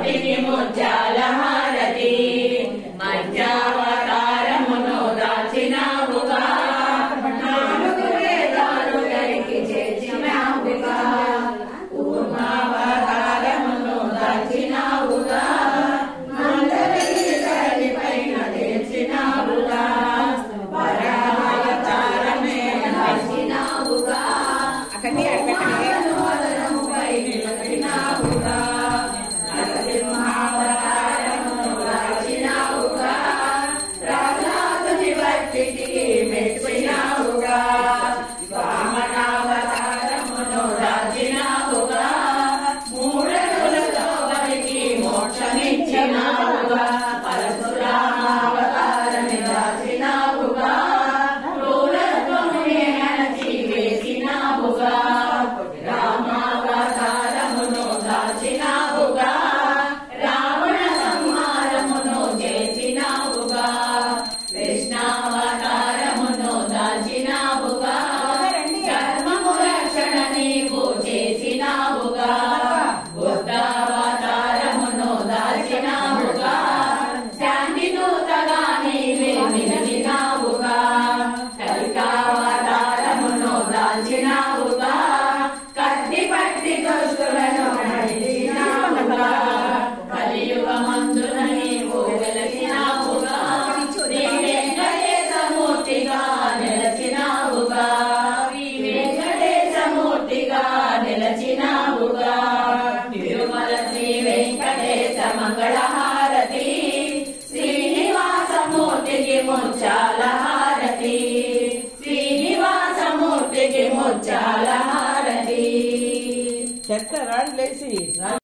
మూర్తికి ముత్యాల హారతి మధ్యావతారమును దాచినావుగా నాలుగు వేదాలు గరికి చేర్చినావుగా పూర్ణావతారమును దాచినావుగా అందరికీ పైన తెచ్చినావుగా వరావతారమే దాచినావుగా పై నిలచినావుగా నరసింహావతారమును దాచినావుగా ప్రహ్లాదుని భక్తికి మెచ్చినావుగా వామనావతారమును దాచినావుగా మూఢులతో వారికి మోక్షమిచ్చినావుగా పరశురామావతారని దాచినావుగా క్రూరత్వమునే అణచి వేసినావుగా రామావతారమును దాచినావుగా రావణ సంహారమును చేసినావుగా కృష్ణావతారమును దాచినావుగా ధర్మము రక్షణ నీవు చేసినావుగా బుద్ధావతారమును దాచినావుగా శాంతి దూతగా నీవే నిలిచినావుగా కలికావతారమును దాచినావుగా కత్తి పట్టి దుష్టులను నడిచినావుగా కలియుగమందున నీవు వెలసినావుగా శ్రీ వెంకటేశమూర్తిగా నిలచినావుగా శ్రీ వెంకటేశమూర్తిగా నిలచినావుగా తిరుమల శ్రీ వెంకటేశ మంగళహారతి శ్రీనివాసమూర్తికి ముత్యాల హారతి శ్రీనివాసమూర్తికి ముత్యాల హారతి చెత్త రాళ్ళు లేచి